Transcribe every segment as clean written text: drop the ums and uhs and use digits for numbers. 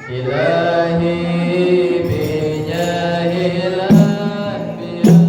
ilahi bijahil anbiya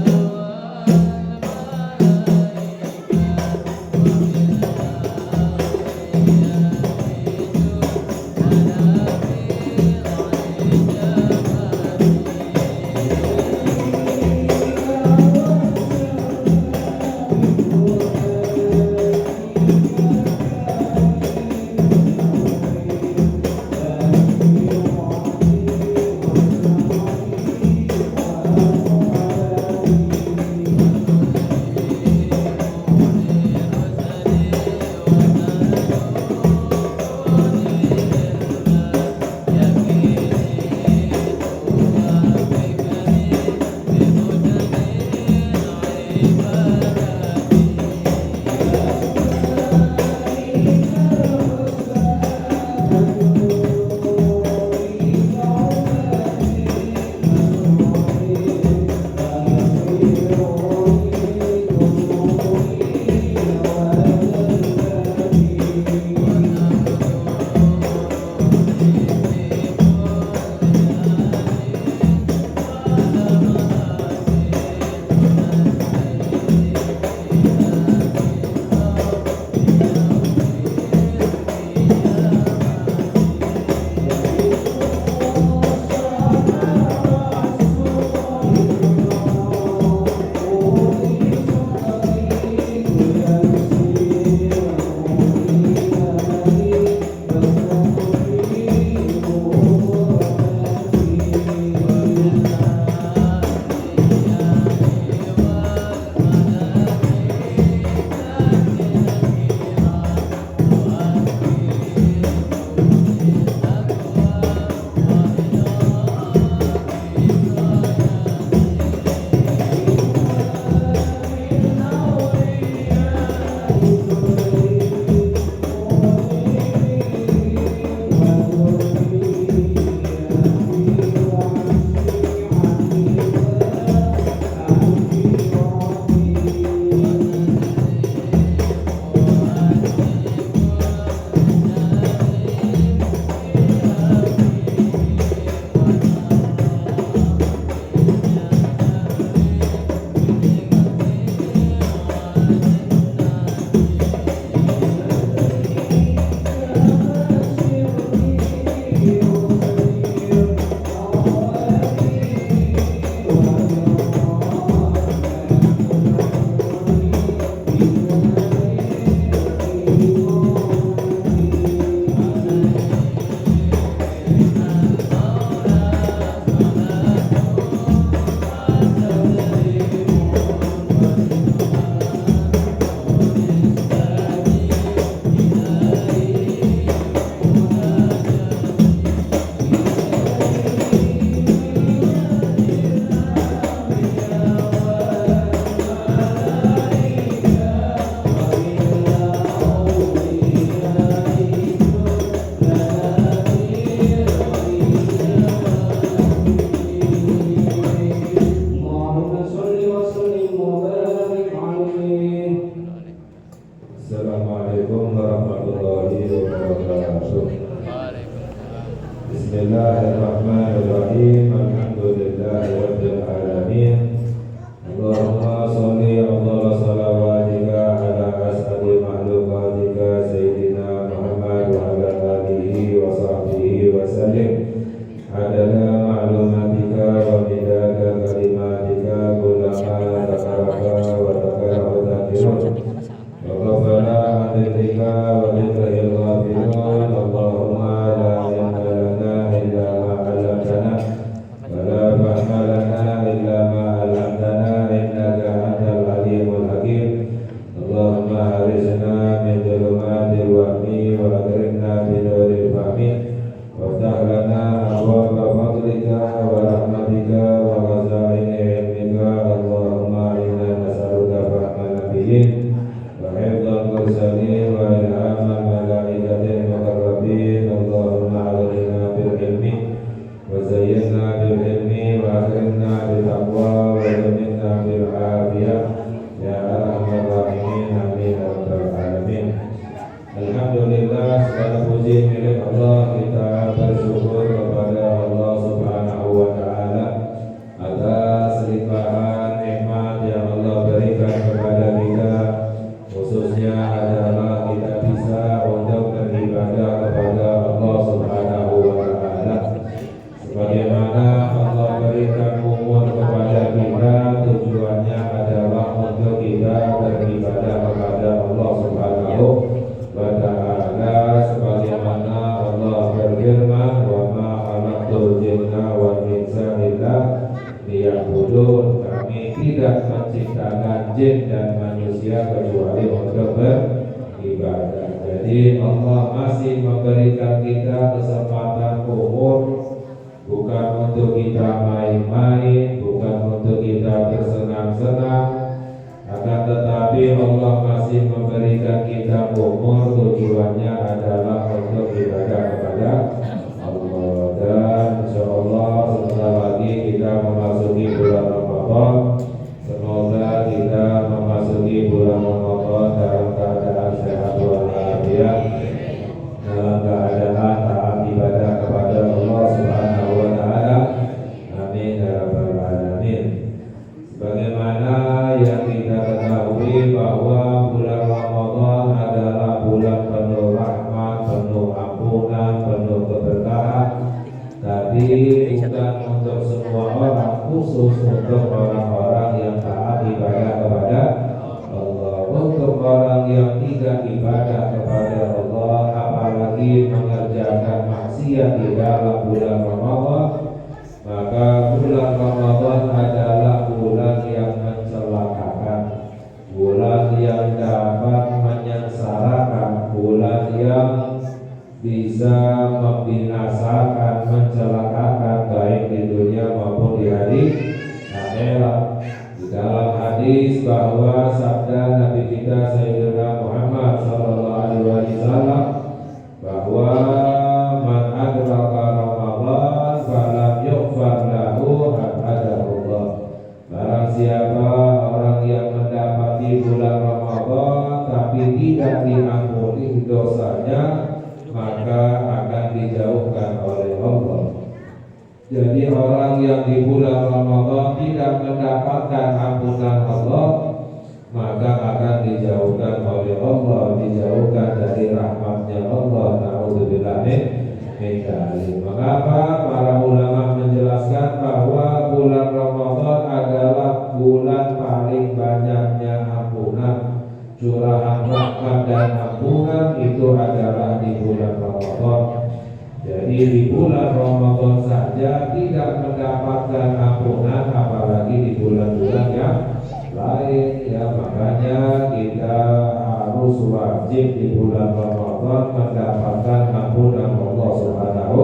Assalamualaikum warahmatullahi wabarakatuh. Bismillahirrahmanirrahim. Alhamdulillahirabbil alamin. Allahumma shalli ala salawatika ala as'adi makhluqatika sayyidina Muhammad wa ala alihi wa sahbihi wa sallim. Adana ma'lumatika wa midada kalimatika kullama takaraka wa takaraka takirun. Rabbana atina wa lillahi al-ghafirun. Allahumma la ilma lana illa ma 'allamtana wa la fahma lana illa ma 'allamtana innaka antal alimul hakim. Allahumma harizna min dhulumatil wahmi wa akrimna bi nuril fahmi waftah lana abwaaba fadlika wa rahmatika wa khazaini ilmika. Allahumma inna nas'aluka fahma nabiyyin wa hifdzal mursalin wa ilhamal malaikatil muqarrabin. Allahumma a'inna bil ilmi wa zayyinna bil ilmi wa akrimna bil taqwa wa zayyinna bil afiyah ya arhamar rahimin. Amin ya rabbal alamin. Alhamdulillah, segala puji milik Allah, kita bersyukur kepada beribadah. Jadi Allah masih memberikan kita kesempatan umur, bukan untuk kita main-main, bukan untuk kita bersenang-senang, akan tetapi Allah masih memberikan kita umur, tujuannya adalah untuk ibadah kepada Allah. Dan insyaallah sebentar lagi kita memasuki bulan Ramadan. Semoga kita memasuki bulan Ramadan dalam keadaan sehat walafiat, dalam keadaan taat ibadah kepada Allah Subhanahu wa taala. Amin ya rabbal alamin. Sebagaimana yang kita ketahui bahwa bulan Ramadan adalah bulan penuh rahmat, penuh ampunan, penuh keberkahan. Tapi bukan untuk semua orang, khusus untuk orang-orang yang taat ibadah kepada Allah. Untuk orang yang tidak ibadah kepada Allah, apalagi mengerjakan maksiat di dalam bulan Ramadan, maka bulan Ramadan adalah bulan yang mencelakakan, bulan yang dapat menyengsarakan, bulan yang bisa membinasakan, mencelakakan baik di dunia maupun di hari akhirat. Di dalam hadis bahwa sabda Nabi kita Sayyidina Muhammad sallallahu alaihi wasallam bahwa man adraka Ramadan falam yughfar lahu abadahullah. Barang siapa orang yang mendapati bulan Ramadan tapi tidak diampuni dosanya, maka akan dijauhkan oleh Allah. Jadi orang yang di bulan Ramadan tidak mendapatkan ampunan Allah, maka akan dijauhkan oleh Allah, dijauhkan dari rahmatnya Allah. Na'udzubillah min dzalik. Mengapa para ulama menjelaskan bahwa bulan Ramadan adalah bulan paling banyaknya ampunan, curahan rahmat dan ampunan itu adalah di bulan Ramadan. Jadi di bulan Ramadan saja tidak mendapatkan ampunan, apalagi di bulan-bulan yang lain. Ya, makanya kita harus wajib di bulan Ramadan mendapatkan ampunan Allah Subhanahu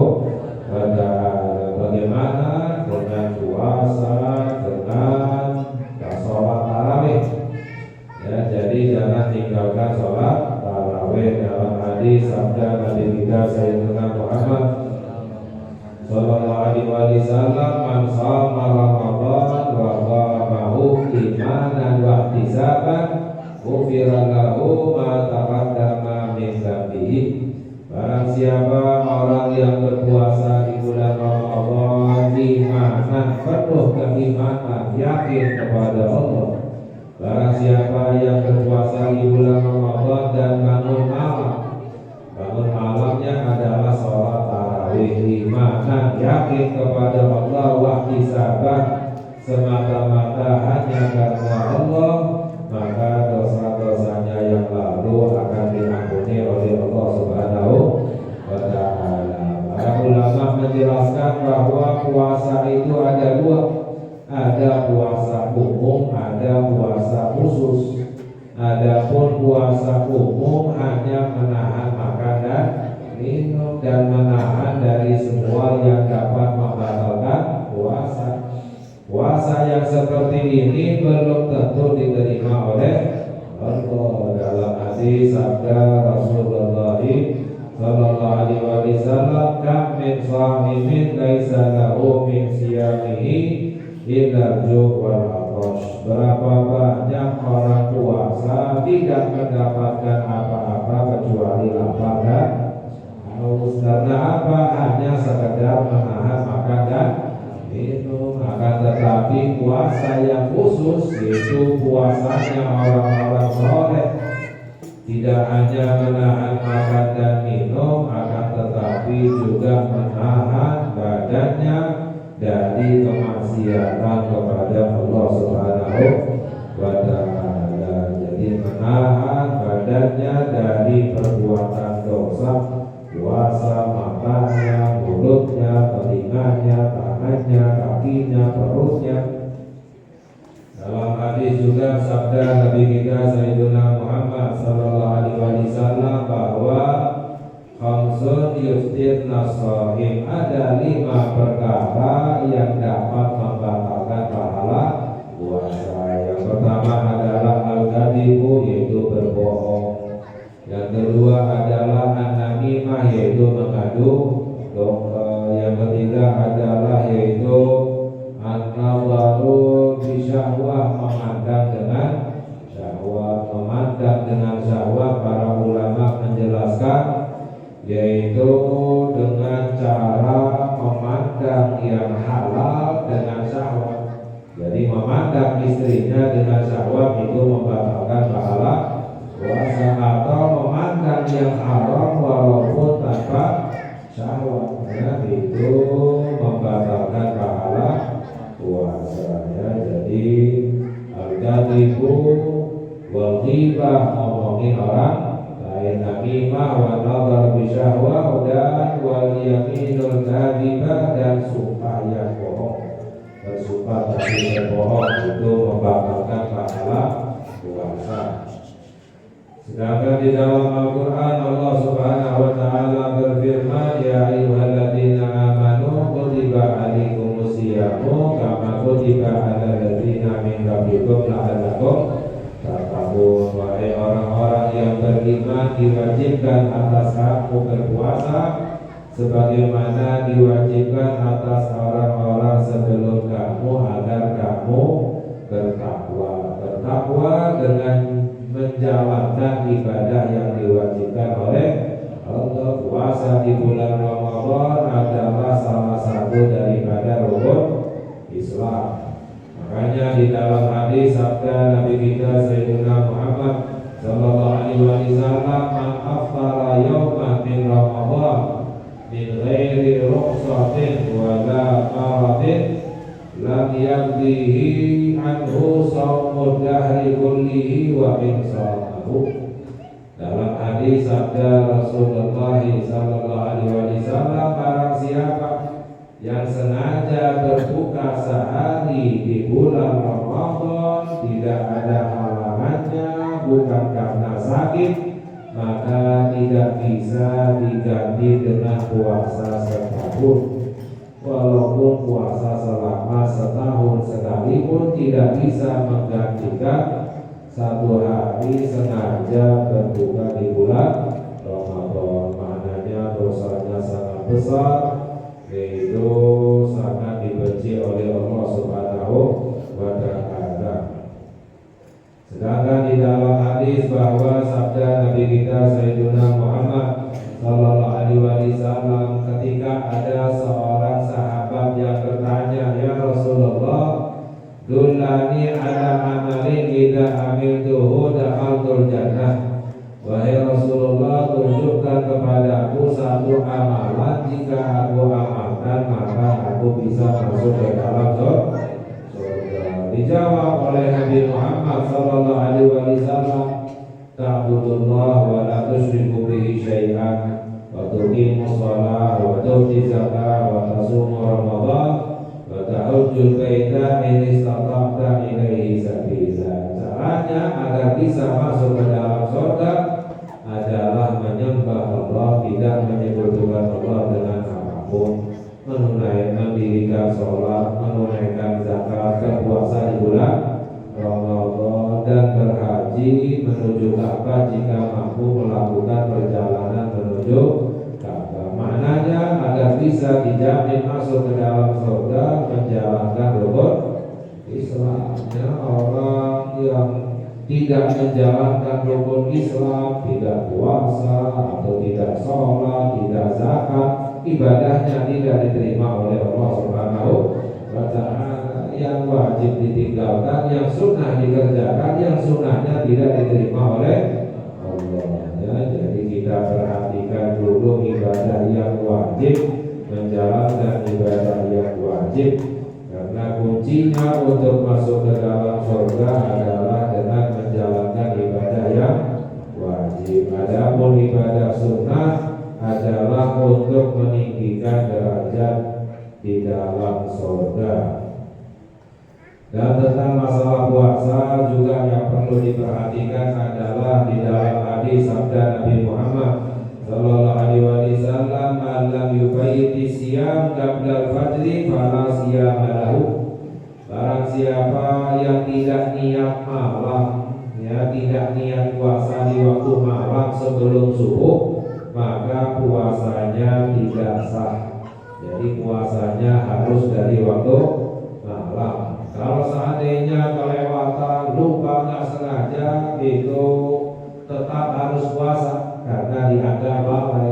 wa taala. Bagaimana dengan puasa, dengan sholat tarawih? Ya, jadi jangan tinggalkan sholat tarawih. Dalam hadis sabda Nabi kita Sayyidina Muhammad sallallahu alaihi wasallam, man shoma Ramadan wa qamahu imanan wa ihtisaban ghufira lahu ma taqaddama min dhanbihi. Barang siapa orang yang berpuasa di bulan Ramadan imanan, penuh keimanan, yakin kepada Allah. Barang siapa yang berpuasa di bulan Ramadan dan bangun malamnya adalah sholat tarawih, imanan, yakin kepada Allah, wahtisaban, semata-mata hanya karena Allah, maka dosa-dosanya yang lalu akan diampuni oleh Allah Subhanahu wa taala. Para ulama menjelaskan bahwa puasa itu ada dua. Ada puasa umum, ada puasa khusus. Adapun puasa umum hanya menahan makan dan minum dan menahan dari semua yang dapat membatalkan puasa. Puasa yang seperti ini belum tentu diterima oleh Allah. Dalam hadis sabda Rasulullah sallallahu alaihi wasallam, kam min sha'imin laisa lahu min siyamihi illa ju' wal atash. Berapa banyak orang puasa tidak mendapatkan apa-apa kecuali lapar dan haus. Karena apa? Hanya sekedar menahan makan dan minum. Akan tetapi puasa yang khusus, itu puasanya orang-orang soleh, tidak hanya menahan makan dan minum, akan tetapi juga menahan badannya dari kemaksiatan kepada Allah Subhanahu wa taala. Jadi menahan badannya dari perbuatan dosa, puasa matanya, mulutnya, telinganya, tangannya, kakinya, perutnya. Dalam hadis juga sabda Nabi kita Sayyidina Muhammad sallallahu yuftirna shaim. Ada 5 perkara yang dapat membatalkan pahala puasa. Yang pertama adalah al-kadibu, yaitu berbohong. Yang kedua adalah an-namimah, yaitu mengadu domba. Yang ketiga adalah yaitu an-nazaru bisyahwah, memandang dengan syahwat. Memandang dengan syahwat, para ulama menjelaskan yaitu dengan cara memandang yang halal dengan syahwat. Jadi memandang istrinya dengan syahwat itu membatalkan pahala puasa, atau memandang yang haram walaupun tanpa syahwat, itu membatalkan pahala puasanya. Jadi al-kadibu wal ghibah, ngomongin orang lain, namimah wa nazar bisyahwah, dan wal yaminul kadhibah, dan sumpah yang bohong. Bersumpah tapi berbohong itu membatalkan pahala puasa. Sedangkan di dalam Al-Quran Allah Subhanahu wa Ta'ala berfirman, ya ayyuhalladzina amanu kutiba alaikumus syiyamu kama kutiba alal ladzina min qablikum la'allakum tattaqun. Wahai orang-orang yang beriman, diwajibkan atas kamu berpuasa sebagaimana diwajibkan atas orang-orang sebelum kamu agar kamu bertakwa. Bertakwa dengan menjalankan ibadah yang diwajibkan oleh Allah. Puasa di bulan Ramadan adalah salah satu daripada rukun Islam. Makanya di dalam hadis sabda Nabi kita Sayyidina Muhammad sallallahu alaihi wasallam, man aftara yawman min Ramadan min ghairi rukhsatin wa la maradin lam yaqdihi anhu shaumud dahri kullihi wa in shamahu. Dalam hadis sabda Rasulullah sallallahu alaihi wasallam, barang siapa yang sengaja berbuka sehari di bulan Ramadan tidak ada halangannya, bukan karena sakit, maka tidak bisa diganti dengan puasa setahun. Walaupun puasa selama setahun sekalipun tidak bisa menggantikan satu hari sengaja berbuka di bulan Ramadan. Maknanya dosanya sangat besar, yaitu sangat dibenci oleh Allah Subhanahu wa Ta'ala. Sedangkan di dalam hadis bahwa sabda Nabi kita Sayyidina Muhammad sallallahu alaihi wasallam, ketika ada seorang sahabat yang bertanya, ya Rasulullah, dullani ala amalin idza amiltuhu dakhaltul jannah. Wahai Rasulullah, tunjukkan kepadaku satu amalan, jika aku amalkan maka aku bisa masuk ke dalam surga. Dijawab oleh Nabi Muhammad sallallahu alaihi wasallam, ta'budullah wa la tusyriku bihi syai'an wa tuqimus shalah wa tu'ti zakah wa tasumu ramadan wa ta'ujjul baita in istata'ta ilaihi sabila. Caranya agar bisa masuk ke dalam surga adalah menyembah Allah, tidak menyekutukan Allah dengan apapun, mendirikan sholat, menunaikan zakat, berpuasa di bulan Ramadan, dan berhaji menuju Ka'bah jika mampu melakukan perjalanan menuju Ka'bah. Maknanya agar bisa dijamin masuk ke dalam surga, menjalankan rukun Islamnya. Orang yang tidak menjalankan rukun Islam, tidak puasa atau tidak sholat, tidak zakat, ibadahnya tidak diterima oleh Allah Subhanahu wa Ta'ala. Yang wajib ditinggalkan, yang sunnah dikerjakan, yang sunnahnya tidak diterima oleh Allah. Jadi kita perhatikan dulu ibadah yang wajib, menjalankan ibadah yang wajib, karena kuncinya untuk masuk ke dalam surga adalah dengan menjalankan ibadah yang wajib. Adapun ibadah sunnah adalah untuk meninggikan derajat di dalam surga. Dan tentang masalah puasa juga yang perlu diperhatikan adalah di dalam hadis sabda Nabi Muhammad sallallahu alaihi wasallam, "Man lam siyam qablal fajri fala siyama lahu. Barang siapa yang tidak niat malam, ya tidak niat puasa di waktu malam sebelum subuh, maka puasanya tidak sah. Jadi puasanya harus dari waktu malam. Kalau seandainya kelewatan, lupa, nggak sengaja, itu tetap harus puasa karena dianggap lalai.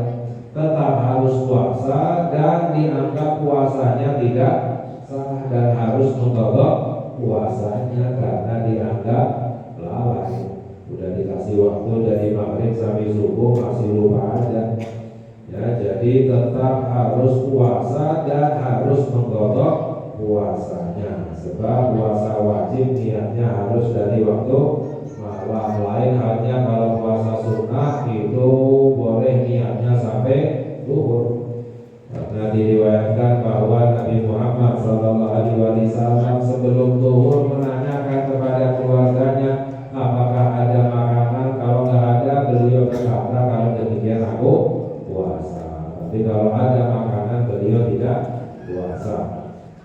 Tetap harus puasa dan dianggap puasanya tidak sah dan harus menggodok puasanya karena dianggap lalai. Udah dikasih waktu dari maghrib sampai subuh masih lupa aja. Ya, jadi tetap harus puasa dan harus menggodok puasanya. Sebab puasa wajib niatnya harus dari waktu malam. Lain halnya kalau puasa sunnah itu boleh niatnya sampai zuhur. Karena diriwayatkan bahwa Nabi Muhammad SAW sebelum zuhur menanyakan kepada keluarganya apakah ada makanan. Kalau nggak ada, beliau berkata kalau demikian aku puasa. Tapi kalau ada makanan, beliau tidak puasa.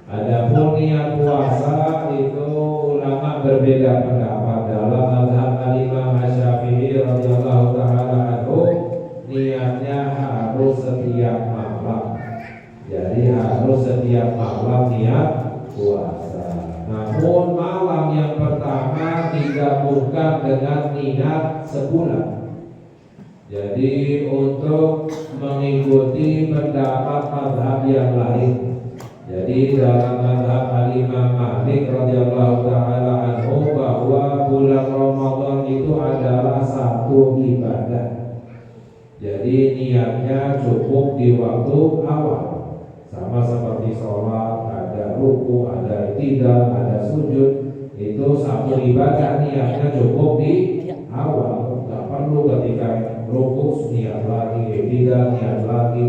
Adapun niat puasa itu ulama berbeda pendapat. Dalam mazhab Imam Syafi'i radhiyallahu taala anhu, niatnya harus setiap malam. Jadi harus setiap malam niat puasa. Namun malam yang pertama digabungkan dengan niat sebulan. Jadi untuk mengikuti pendapat mazhab yang lain. Jadi dalam mazhab Imam Malik radhiyallahu taala anhu bahwa bulan Ramadan itu adalah satu ibadah. Jadi niatnya cukup di waktu awal. Sama seperti sholat, ada ruku, ada i'tidal, ada sujud. Itu satu ibadah niatnya cukup di awal. Tidak perlu ketika ruku niat lagi, i'tidal niat lagi.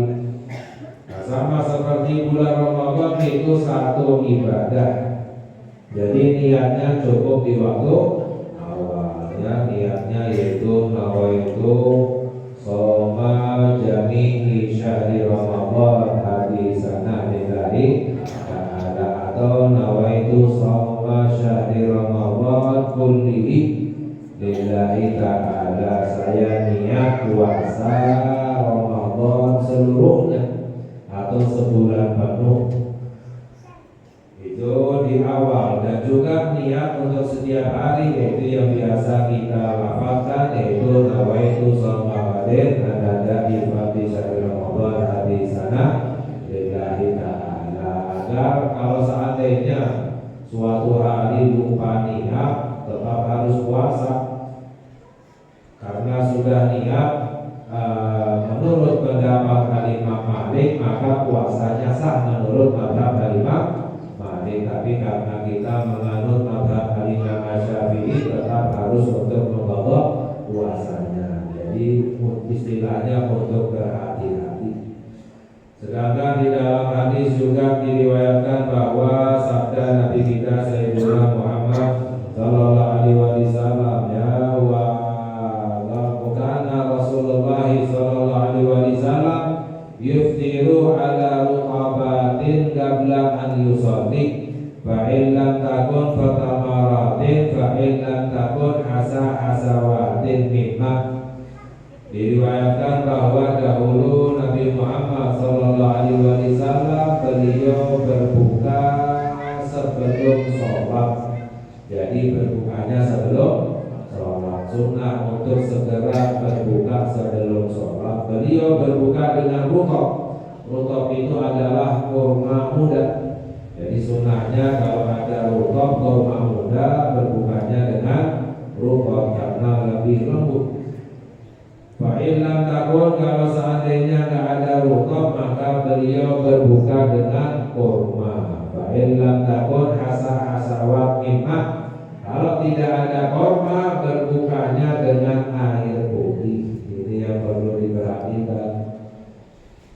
Sama seperti bulan Ramadan itu satu ibadah. Jadi niatnya cukup di waktu awal. Ya, niatnya yaitu nawaitu shoma jami'i syahri Ramadan hadisana lillahi ta'ala, atau nawaitu shoma syahri Ramadan kullihi lillahi ta'ala. Saya niat puasa Ramadan seluruhnya atau sebulan penuh. Itu di awal. Dan juga niat untuk setiap hari, yaitu yang biasa kita lafazkan, yaitu nawaitu shoma ghadin ada di syahr Ramadan hadisana lillahi ta'ala. Agar kalau seandainya suatu hari lupa niat, tetap harus puasa karena sudah niat. Menurut pendapat Imam Malik, maka puasanya sah menurut mazhab Imam Malik. Tapi karena kita menganut mazhab Imam Syafi'i, tetap harus untuk mengqadha puasanya. Jadi istilahnya untuk berhati-hati. Sedangkan di dalam hadis juga diriwayatkan bahwa sabda Nabi kita Sayyidina Muhammad sallallahu alaihi wasallam, ya wa Rasulullah sallallahu alaihi wasallam yuftiru ala ruqabatin qabla an yusalli fa in lam takun fatamaratin fa in lam takun hasawatin mimma. Diriwayatkan bahwa dahulu Nabi Muhammad sallallahu alaihi wasallam beliau berbuka sebelum sholat. Jadi berbukanya sebelum sholat. Sunnah untuk segera berbuka sebelum sholat. Beliau berbuka dengan rutab. Rutab itu adalah kurma muda. Jadi sunnahnya kalau ada rutab kurma muda, berbukanya dengan rutab karena lebih lembut. Fa'ilam takun, kalau seandainya tidak ada rutab, maka beliau berbuka dengan kurma. Fa'ilam takun hasawat mimma. Kalau tidak ada korma, berbukanya dengan air putih. Ini yang perlu diperhatikan.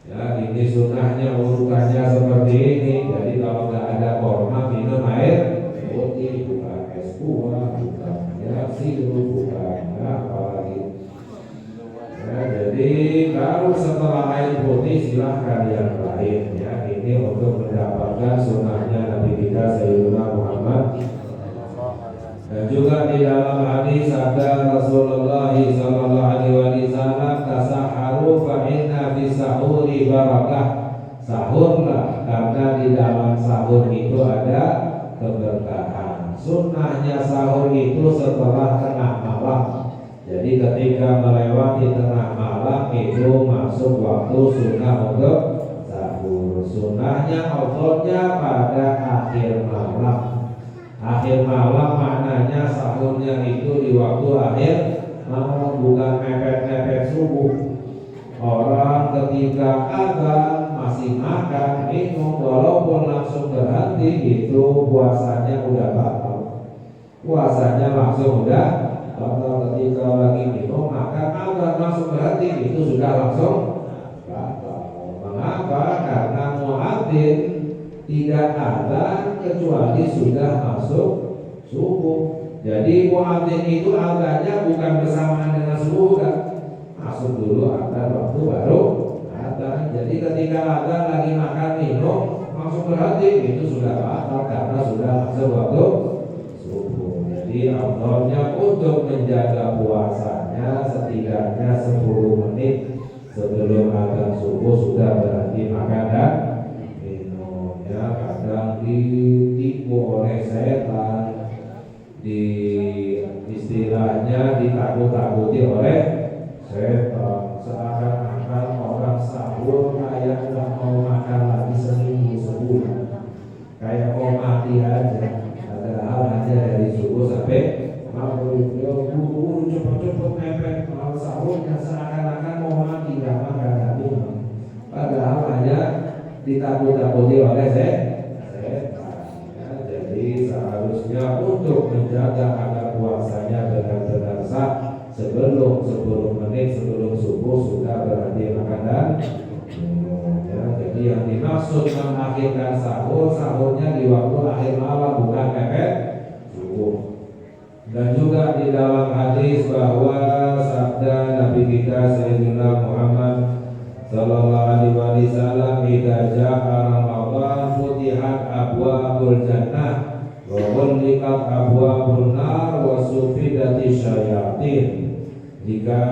Ya, ini sunnahnya urutannya seperti ini. Jadi kalau nggak ada korma, minum air putih, bukan es buah, bukan ya sirup, bukan ya, apalagi. Ya, jadi kalau setelah air putih silahkan yang lain. Ya, ini untuk mendapatkan sunnahnya Nabi kita Sayyidina Muhammad. Dan juga di dalam hadis sabda Rasulullah sallallahu alaihi wasallam, tasaharu fa inna fi sahuri barakah. Sahurlah karena di dalam sahur itu ada keberkahan. Sunnahnya sahur itu setelah tengah malam. Jadi ketika melewati tengah malam itu masuk waktu sunnah untuk sahur. Sunnahnya awalnya pada akhir malam. Akhir malam maknanya sahurnya itu di waktu akhir malam, bukan mepet-mepet subuh. Orang ketika azan masih makan minum walaupun langsung berhenti itu puasanya udah batal. Puasanya langsung udah batal. Ketika lagi minum makan azan langsung berhenti itu sudah langsung batal. Mengapa? Karena muadzin tidak azan kecuali sudah masuk subuh. Jadi muadzin itu azannya bukan bersamaan dengan subuh, kan? Masuk dulu azan waktu baru azan. Jadi ketika azan lagi makan minum langsung berhenti itu sudah batal karena sudah masuk waktu subuh. Jadi afdhalnya untuk menjaga puasanya setidaknya 10 menit sebelum azan subuh sudah berhenti makan dan minumnya. Kadang ditipu oleh setan, di istilahnya ditakut-takuti oleh setan, seakan-akan orang sahur kayak nggak mau makan lagi seminggu sebulan, kayak mau mati aja. Padahal hanya dari subuh sampai maghrib dia buru-buru cepet-cepet mepet kalau sahurnya seakan-akan mau mati nggak makan lagi. Padahal hanya ditakut-takuti oleh setan. Jadi seharusnya untuk menjaga agar puasanya benar-benar sah, sebelum 10 menit sebelum subuh sudah berhenti makan dan minum. Jadi yang dimaksud mengakhirkan sahur, sahurnya di waktu akhir malam bukan mepet subuh. Dan juga di dalam hadis bahwa sabda Nabi kita Sayyidina Muhammad sallallahu alaihi wasallam, "Idza jaa Ramadan futihat abwaabul jannah wa ghulliqat abwaabun nar wa sufidatis syayatin." Jika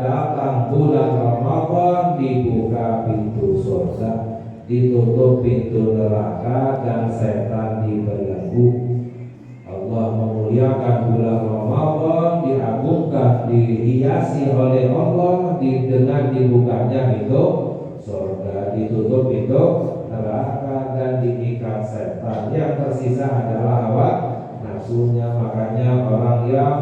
datang bulan Ramadan dibuka pintu surga, ditutup pintu neraka dan setan dibelenggu. Allah memuliakan bulan Ramadan, diagungkan, dihiasi oleh Allah dengan dibukanya pintu surga, ditutup pintu neraka dan diikat setan. Yang tersisa adalah hawa nafsunya. Makanya orang yang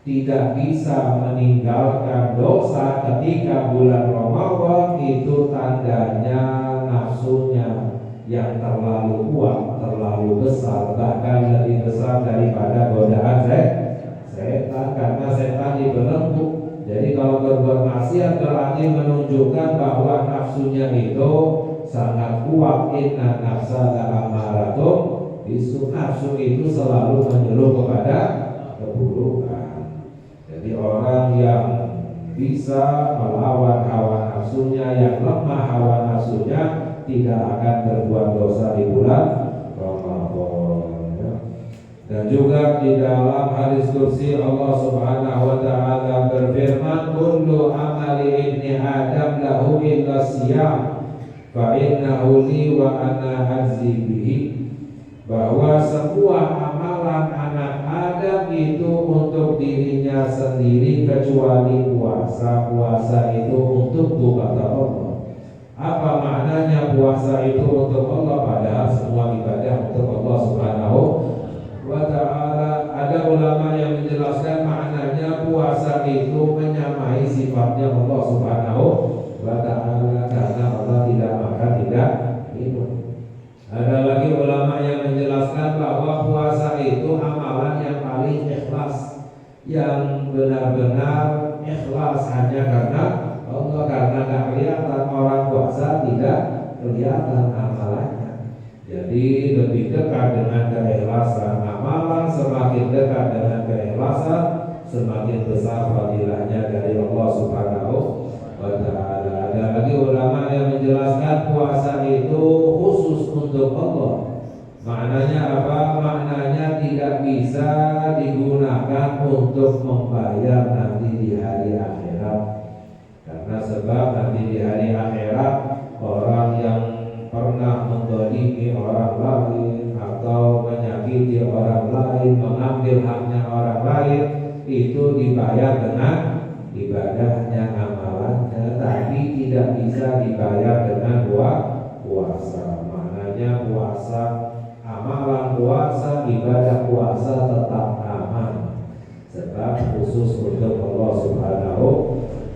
tidak bisa meninggalkan dosa ketika bulan Ramadan itu tandanya nafsunya yang terlalu kuat, terlalu besar, bahkan lebih besar daripada godaan setan, karena setan dibelenggu. Jadi kalau berbuat maksiat berarti menunjukkan bahwa nafsunya itu sangat kuat. Inna nafsa la'amaratun bisu, nafsu itu selalu menyuruh kepada keburukan. Jadi orang yang bisa melawan hawa nafsunya, yang lemah hawa nafsunya, tidak akan berbuat dosa di bulan Ramadan. Dan juga di dalam hadis kursi Allah Subhanahu wa taala berfirman, "Kullu amali ibni Adam lahu illa siyam, fa innahu li wa ana ajzi bihi." Bahwa semua amalan anak Adam itu untuk dirinya sendiri kecuali puasa. Puasa itu untukku, kata Allah. Apa maknanya puasa itu untuk Allah? Padahal semua ibadah untuk Allah Subhanahu wa ta'ala. Ada ulama yang menjelaskan maknanya puasa itu menyamai sifatnya Allah Subhanahu wa ta'ala, karena Allah tidak makan, tidak minum. Ada lagi ulama yang menjelaskan bahwa puasa itu amalan yang paling ikhlas, yang benar-benar ikhlas hanya karena Allah, karena tidak kelihatan. Orang puasa tidak kelihatan amalannya. Jadi lebih dekat dengan keikhlasan amalan. Semakin dekat dengan keikhlasan, semakin besar fadilahnya dari Allah Subhanahu wa ta'ala. Ada lagi ulama yang menjelaskan puasa untuk Allah. Maknanya apa? Maknanya tidak bisa digunakan untuk membayar nanti di hari akhirat. Karena sebab nanti di hari akhirat orang yang pernah menzalimi orang lain atau menyakiti orang lain, mengambil haknya orang lain, itu dibayar dengan ibadahnya, amalannya, tapi tidak bisa dibayar dengan puasa. Maknanya puasa, amalan puasa, ibadah puasa tetap aman, sebab khusus untuk Allah Subhanahu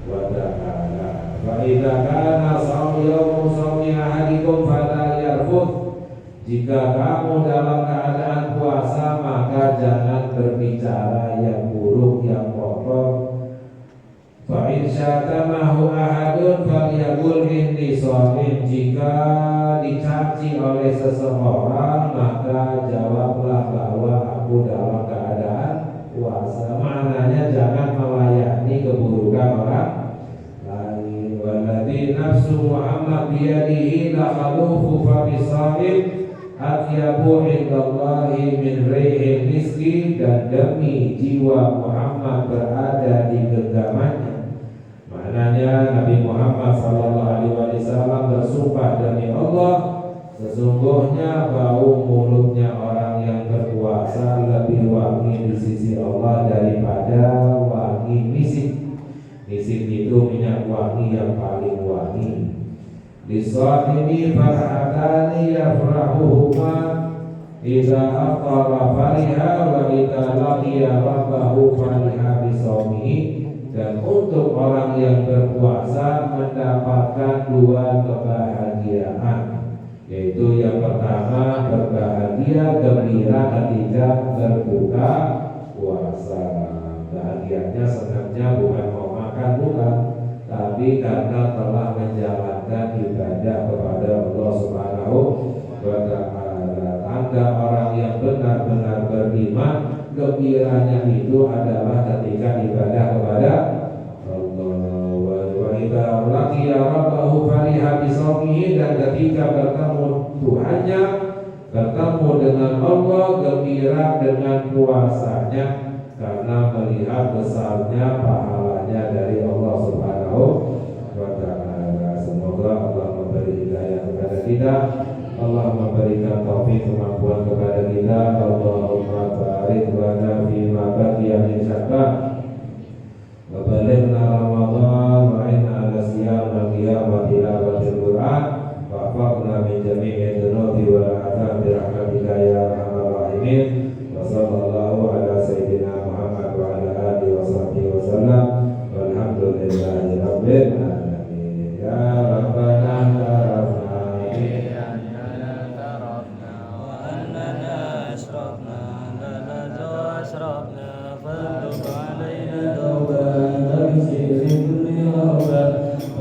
wa ta'ala. Wa idza kana yaumu shaumi ahadikum fala yarfuth. Jika kamu dalam keadaan puasa, maka jangan berbicara yang buruk, yang kotor. Fa in syatamahu ahadun falyaqul inni shaim. Jika dicaci oleh seseorang, maka jawablah bahwa aku dalam keadaan puasa. Maknanya jangan melayani keburukan orang lain. Walladzi nafsu Muhammad biyadihi la khalufu fa bisaim atyabu indallahi min rihil miski. Dan demi jiwa Muhammad berada di genggamannya. Maknanya Nabi Muhammad SAW bersumpah demi Allah, sesungguhnya bau mulutnya orang yang berpuasa lebih wangi di sisi Allah daripada wangi misik. Misik itu minyak wangi yang paling wangi. Lisahimi farhatani yafrahuhuma idza afṭara fariha wa idza laqiya rabbahu fariha bisawmihi. Dan untuk orang yang berpuasa mendapatkan dua kebahagiaan, yaitu yang pertama berbahagia gembira ketika berbuka puasa. Bahagianya senangnya bukan mau makan, bukan, tapi karena telah menjalankan ibadah kepada Allah Subhanahu wa ta'ala. Tanda orang yang benar-benar beriman, gembiranya itu adalah ketika ibadah kepada Allah. Wa idza laqiya rabbahu fariha bisawmihi. Dan ketika bertemu Tuhannya, bertemu dengan Allah, gembira dengan puasanya, karena melihat besarnya pahalanya dari Allah Subhanahu wa ta'ala. Semoga Allah memberi hidayah kepada kita, Allah memberikan taufik kemampuan kepada kita. Allahumma barik lana fima baqiya min Sya'ban wa balighna Ramadan wa inna ala siyam wal qiyam wa tilawatil Qur'an wa faqna min jami'i dhunubi wal a'tham bi rahmatika ya arhamar rahimin. Wa sallallahu ala sayyidina Muhammad wa ala alihi wa sahbihi wa sallam. Walhamdulillahi rabbil alamin. Ya Rabbana tarafna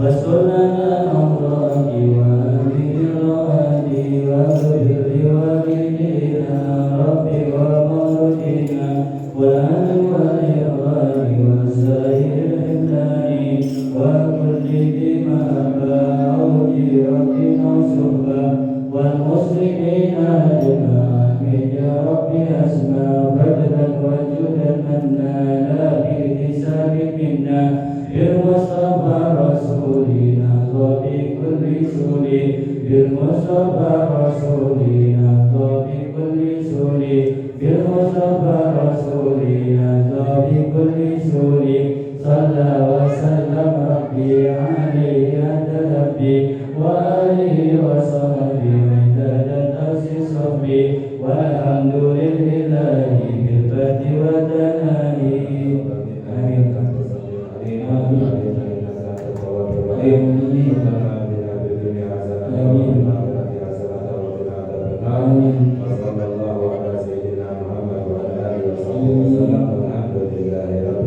وسنن أمراض وأمين الرادي واغفر لوالدينا رب وموتنا والأهل والإخوان وسائر الإمداد وكل بما باعوا بربنا صحبا والمسلمين أجمعين يا رب أسمع فضلا وجودا منا لا بالحساب منا بالمصطفى رسولنا بكل سول بالمصطفى رسولنا بكل سول بالمصطفى رسولنا بكل سول صلى وسلم ربي عليه عند ربي وآله وصحبه عدد النفس صحبي والحمد لله بالبدء والتناهي آمين.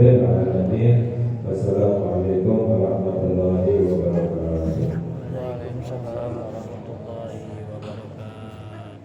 Alhamdulillah.